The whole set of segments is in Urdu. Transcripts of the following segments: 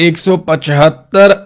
175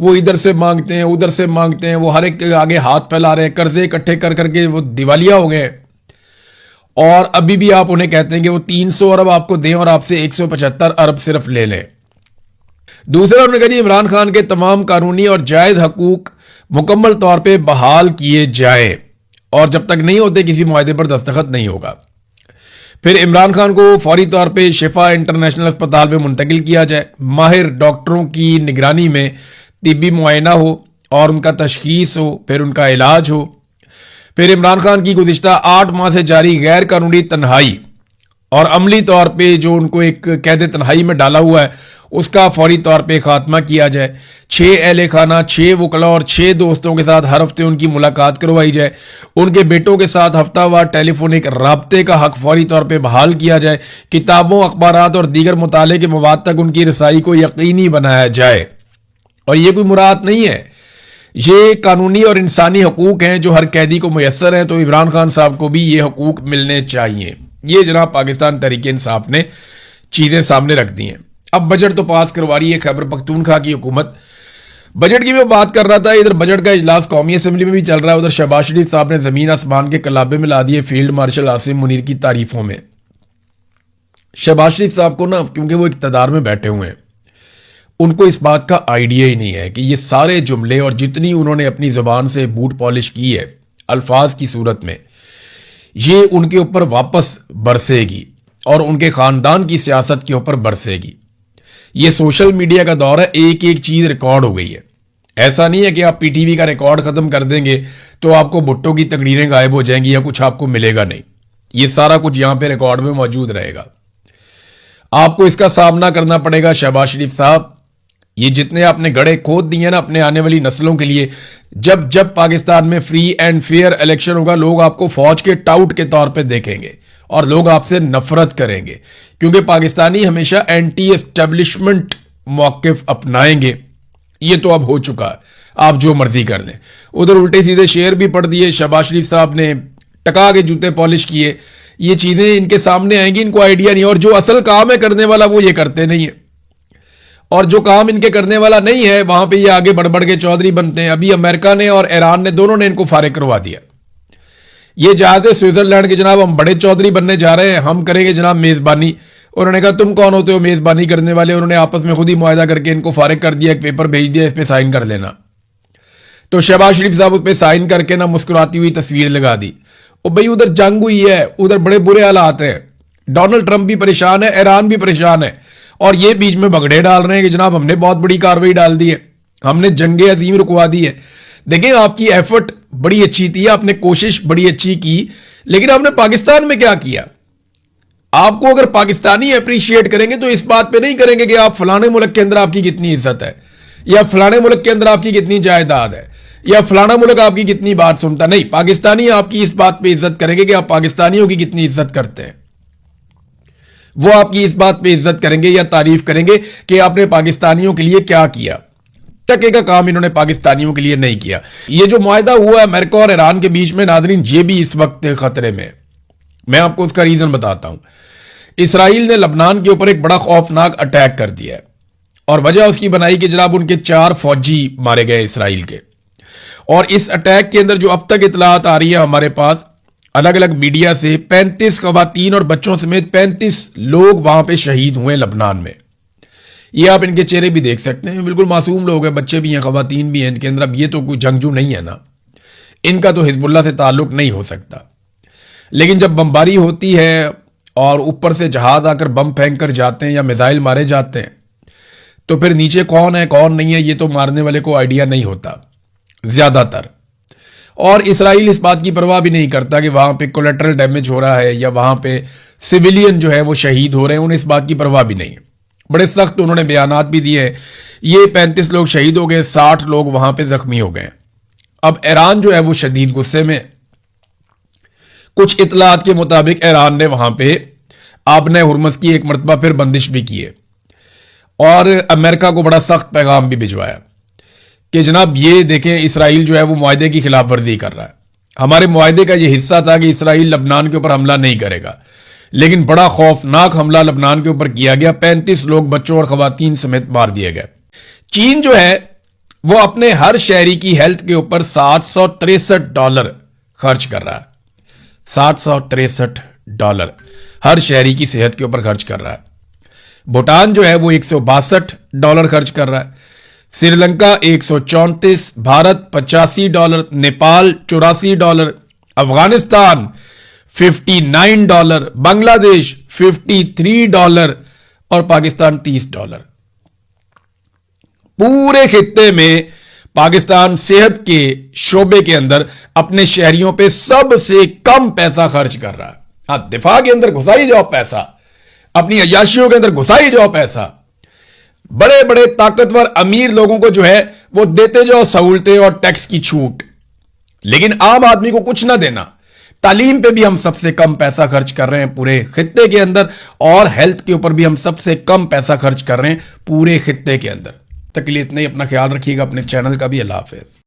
وہ ادھر سے مانگتے ہیں ادھر سے مانگتے ہیں, وہ ہر ایک کے آگے ہاتھ پھیلا رہے ہیں, قرضے اکٹھے کر کر کے وہ دیوالیہ ہو گئے, اور ابھی بھی آپ انہیں کہتے ہیں کہ وہ 300 ارب آپ کو دیں اور آپ سے 175 ارب صرف لے لیں. دوسرا انہوں نے کہا جی عمران خان کے تمام قانونی اور جائز حقوق مکمل طور پہ بحال کیے جائیں, اور جب تک نہیں ہوتے کسی معاہدے پر دستخط نہیں ہوگا. پھر عمران خان کو فوری طور پہ شفا انٹرنیشنل اسپتال میں منتقل کیا جائے, ماہر ڈاکٹروں کی نگرانی میں طبی معائنہ ہو اور ان کا تشخیص ہو, پھر ان کا علاج ہو. پھر عمران خان کی گزشتہ 8 ماہ سے جاری غیر قانونی تنہائی اور عملی طور پہ جو ان کو ایک قید تنہائی میں ڈالا ہوا ہے اس کا فوری طور پہ خاتمہ کیا جائے. 6 اہل خانہ, 6 وکلاء اور 6 دوستوں کے ساتھ ہر ہفتے ان کی ملاقات کروائی جائے. ان کے بیٹوں کے ساتھ ہفتہ وار ٹیلی فونک رابطے کا حق فوری طور پہ بحال کیا جائے. کتابوں, اخبارات اور دیگر مطالعے کے مواد تک ان کی رسائی کو یقینی بنایا جائے. اور یہ کوئی مراد نہیں ہے, یہ قانونی اور انسانی حقوق ہیں جو ہر قیدی کو میسر ہیں, تو عمران خان صاحب کو بھی یہ حقوق ملنے چاہیے. یہ جناب پاکستان تحریک انصاف نے چیزیں سامنے رکھ دی ہیں. اب بجٹ تو پاس کروا رہی ہے خیبر پختونخوا کی حکومت. بجٹ کی میں بات کر رہا تھا, ادھر بجٹ کا اجلاس قومی اسمبلی میں بھی چل رہا ہے, ادھر شہباز شریف صاحب نے زمین آسمان کے کلابے میں لا دیے فیلڈ مارشل عاصم منیر کی تعریفوں میں. شہباز شریف صاحب کو نا, کیونکہ وہ اقتدار میں بیٹھے ہوئے ہیں, ان کو اس بات کا آئیڈیا ہی نہیں ہے کہ یہ سارے جملے اور جتنی انہوں نے اپنی زبان سے بوٹ پالش کی ہے الفاظ کی صورت میں, یہ ان کے اوپر واپس برسے گی اور ان کے خاندان کی سیاست کے اوپر برسے گی. یہ سوشل میڈیا کا دور ہے, ایک ایک چیز ریکارڈ ہو گئی ہے. ایسا نہیں ہے کہ آپ پی ٹی وی کا ریکارڈ ختم کر دیں گے تو آپ کو بھٹو کی تقریریں غائب ہو جائیں گی یا کچھ آپ کو ملے گا نہیں. یہ سارا کچھ یہاں پہ ریکارڈ میں موجود رہے گا. آپ کو اس کا سامنا کرنا پڑے گا شہباز شریف صاحب. یہ جتنے آپ نے گڑھے کھود دیے نا اپنے آنے والی نسلوں کے لیے, جب پاکستان میں فری اینڈ فیئر الیکشن ہوگا, لوگ آپ کو فوج کے ٹاؤٹ کے طور پہ دیکھیں گے اور لوگ آپ سے نفرت کریں گے, کیونکہ پاکستانی ہمیشہ اینٹی اسٹیبلشمنٹ موقف اپنائیں گے. یہ تو اب ہو چکا ہے, آپ جو مرضی کر لیں. ادھر الٹے سیدھے شعر بھی پڑھ دیے شہباز شریف صاحب نے, ٹکا کے جوتے پالش کیے. یہ چیزیں ان کے سامنے آئیں گی, ان کو آئیڈیا نہیں, اور جو اصل کام ہے کرنے والا وہ یہ کرتے نہیں ہیں, اور جو کام ان کے کرنے والا نہیں ہے وہاں پہ یہ آگے بڑھ بڑھ کے چودھری بنتے ہیں. ابھی امریکہ نے اور ایران نے دونوں نے ان کو فارغ کروا دیا. یہ جاتے سوئٹزرلینڈ کے جناب ہم بڑے چودھری بننے جا رہے ہیں, ہم کریں گے جناب میزبانی. انہوں نے کہا تم کون ہوتے ہو میزبانی کرنے والے؟ انہوں نے آپس میں خود ہی معاہدہ کر کے ان کو فارغ کر دیا, ایک پیپر بھیج دیا, اس پہ سائن کر لینا. تو شہباز شریف صاحب اس پہ سائن کر کے نا مسکراتی ہوئی تصویر لگا دی. اور بھائی ادھر جنگ ہوئی ہے, ادھر بڑے برے حالات ہیں, ڈونلڈ ٹرمپ بھی پریشان ہے, ایران بھی پریشان ہے, اور یہ بیچ میں بگڑے ڈال رہے ہیں کہ جناب ہم نے بہت بڑی کارروائی ڈال دی ہے, ہم نے جنگ عظیم رکوا دی ہے. دیکھیں آپ کی ایفرٹ بڑی اچھی تھی, آپ نے کوشش بڑی اچھی کی, لیکن آپ نے پاکستان میں کیا کیا؟ آپ کو اگر پاکستانی اپریشیٹ کریں گے تو اس بات پہ نہیں کریں گے کہ آپ فلانے ملک کے اندر آپ کی کتنی عزت ہے, یا فلانے ملک کے اندر آپ کی کتنی جائیداد ہے, یا فلانا ملک آپ کی کتنی بات سنتا. نہیں, پاکستانی آپ کی اس بات پہ عزت کریں گے کہ آپ پاکستانیوں کی کتنی عزت کرتے ہیں. وہ آپ کی اس بات پہ عزت کریں گے یا تعریف کریں گے کہ آپ نے پاکستانیوں کے لیے کیا کیا. ٹکے کا کام انہوں نے پاکستانیوں کے لیے نہیں کیا. یہ جو معاہدہ ہوا ہے امریکہ اور ایران کے بیچ میں, ناظرین یہ بھی اس وقت خطرے میں. میں آپ کو اس کا ریزن بتاتا ہوں. اسرائیل نے لبنان کے اوپر ایک بڑا خوفناک اٹیک کر دیا ہے, اور وجہ اس کی بنائی کہ جناب ان کے 4 فوجی مارے گئے اسرائیل کے. اور اس اٹیک کے اندر جو اب تک اطلاعات آ رہی ہیں ہمارے پاس الگ الگ میڈیا سے, 35 خواتین اور بچوں سمیت 35 لوگ وہاں پہ شہید ہوئے لبنان میں. یہ آپ ان کے چہرے بھی دیکھ سکتے ہیں, بالکل معصوم لوگ ہیں, بچے بھی ہیں, خواتین بھی ہیں ان کے اندر. اب یہ تو کوئی جنگجو نہیں ہے نا, ان کا تو حزب اللہ سے تعلق نہیں ہو سکتا. لیکن جب بمباری ہوتی ہے اور اوپر سے جہاز آ کر بم پھینک کر جاتے ہیں یا میزائل مارے جاتے ہیں, تو پھر نیچے کون ہے کون نہیں ہے یہ تو مارنے والے کو آئیڈیا نہیں ہوتا زیادہ تر. اور اسرائیل اس بات کی پرواہ بھی نہیں کرتا کہ وہاں پہ کولیٹرل ڈیمیج ہو رہا ہے یا وہاں پہ سویلین جو ہے وہ شہید ہو رہے ہیں, انہیں اس بات کی پرواہ بھی نہیں. بڑے سخت انہوں نے بیانات بھی دیے ہیں. یہ 35 لوگ شہید ہو گئے, 60 لوگ وہاں پہ زخمی ہو گئے. اب ایران جو ہے وہ شدید غصے میں. کچھ اطلاعات کے مطابق ایران نے وہاں پہ آبنۂ ہرمز کی ایک مرتبہ پھر بندش بھی کی ہے, اور امریکہ کو بڑا سخت پیغام بھی بھجوایا کہ جناب یہ دیکھیں اسرائیل جو ہے وہ معاہدے کی خلاف ورزی کر رہا ہے. ہمارے معاہدے کا یہ حصہ تھا کہ اسرائیل لبنان کے اوپر حملہ نہیں کرے گا, لیکن بڑا خوفناک حملہ لبنان کے اوپر کیا گیا, 35 لوگ بچوں اور خواتین سمیت مار دیے گئے. چین جو ہے وہ اپنے ہر شہری کی ہیلتھ کے اوپر $763 خرچ کر رہا ہے. $763 ہر شہری کی صحت کے اوپر خرچ کر رہا ہے. بھوٹان جو ہے وہ $162 خرچ کر رہا ہے. سری لنکا 134، بھارت $85، نیپال $84، افغانستان $59، بنگلہ دیش $53 اور پاکستان $30. پورے خطے میں پاکستان صحت کے شعبے کے اندر اپنے شہریوں پہ سب سے کم پیسہ خرچ کر رہا ہے. ہاں، دفاع کے اندر گھسائی جاؤ پیسہ، اپنی عیاشیوں کے اندر گھسائی جاؤ پیسہ، بڑے بڑے طاقتور امیر لوگوں کو جو ہے وہ دیتے جاؤ سہولتیں اور ٹیکس کی چھوٹ، لیکن عام آدمی کو کچھ نہ دینا. تعلیم پہ بھی ہم سب سے کم پیسہ خرچ کر رہے ہیں پورے خطے کے اندر، اور ہیلتھ کے اوپر بھی ہم سب سے کم پیسہ خرچ کر رہے ہیں پورے خطے کے اندر. تک کے لیے اتنا ہی. اپنا خیال رکھیے گا، اپنے چینل کا بھی. اللہ حافظ.